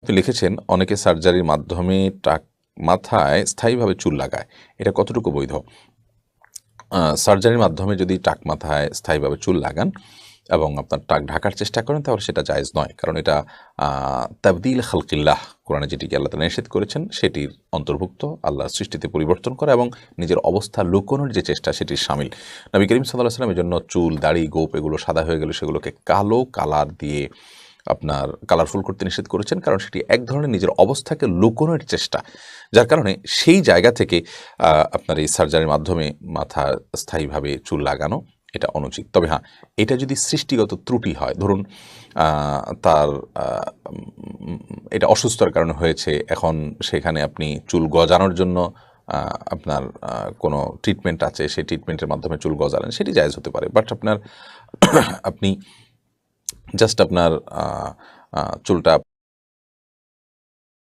আপনি লিখেছেন অনেকে সার্জারির মাধ্যমে টাক মাথায় স্থায়ীভাবে চুল লাগায়, এটা কতটুকু বৈধ? সার্জারির মাধ্যমে যদি টাক মাথায় স্থায়ীভাবে চুল লাগান এবং আপনার টাক ঢাকার চেষ্টা করেন তাহলে সেটা জায়েজ নয়, কারণ এটা তাবদিল খালকিল্লাহ, কোরআনে যেটিকে আল্লাহ তাআলা নিষেধ করেছেন সেটির অন্তর্ভুক্ত। আল্লাহর সৃষ্টিতে পরিবর্তন করা এবং নিজের অবস্থা লুকোনোর যে চেষ্টা সেটির শামিল। নবী করিম সাল্লাল্লাহু আলাইহি ওয়াসাল্লাম এর জন্য চুল, দাড়ি, গোঁফ এগুলো সাদা হয়ে গেলে সেগুলোকে কালো কালার দিয়ে আপনার কালারফুল করতে নিষেধ করেছেন, কারণ সেটি এক ধরনের নিজের অবস্থাকে লুকোনোর চেষ্টা, যার কারণে সেই জায়গা থেকে আপনার এই সার্জারির মাধ্যমে মাথা স্থায়ীভাবে চুল লাগানো এটা অনুচিত। তবে হ্যাঁ, এটা যদি সৃষ্টিগত ত্রুটি হয়, ধরুন তার এটা অসুস্থতার কারণে হয়েছে, এখন সেখানে আপনি চুল গজানোর জন্য আপনার কোনো ট্রিটমেন্ট আছে, সেই ট্রিটমেন্টের মাধ্যমে চুল গজালেন, সেটি জায়েজ হতে পারে। বাট আপনার আপনি জাস্ট আপনার চুলটা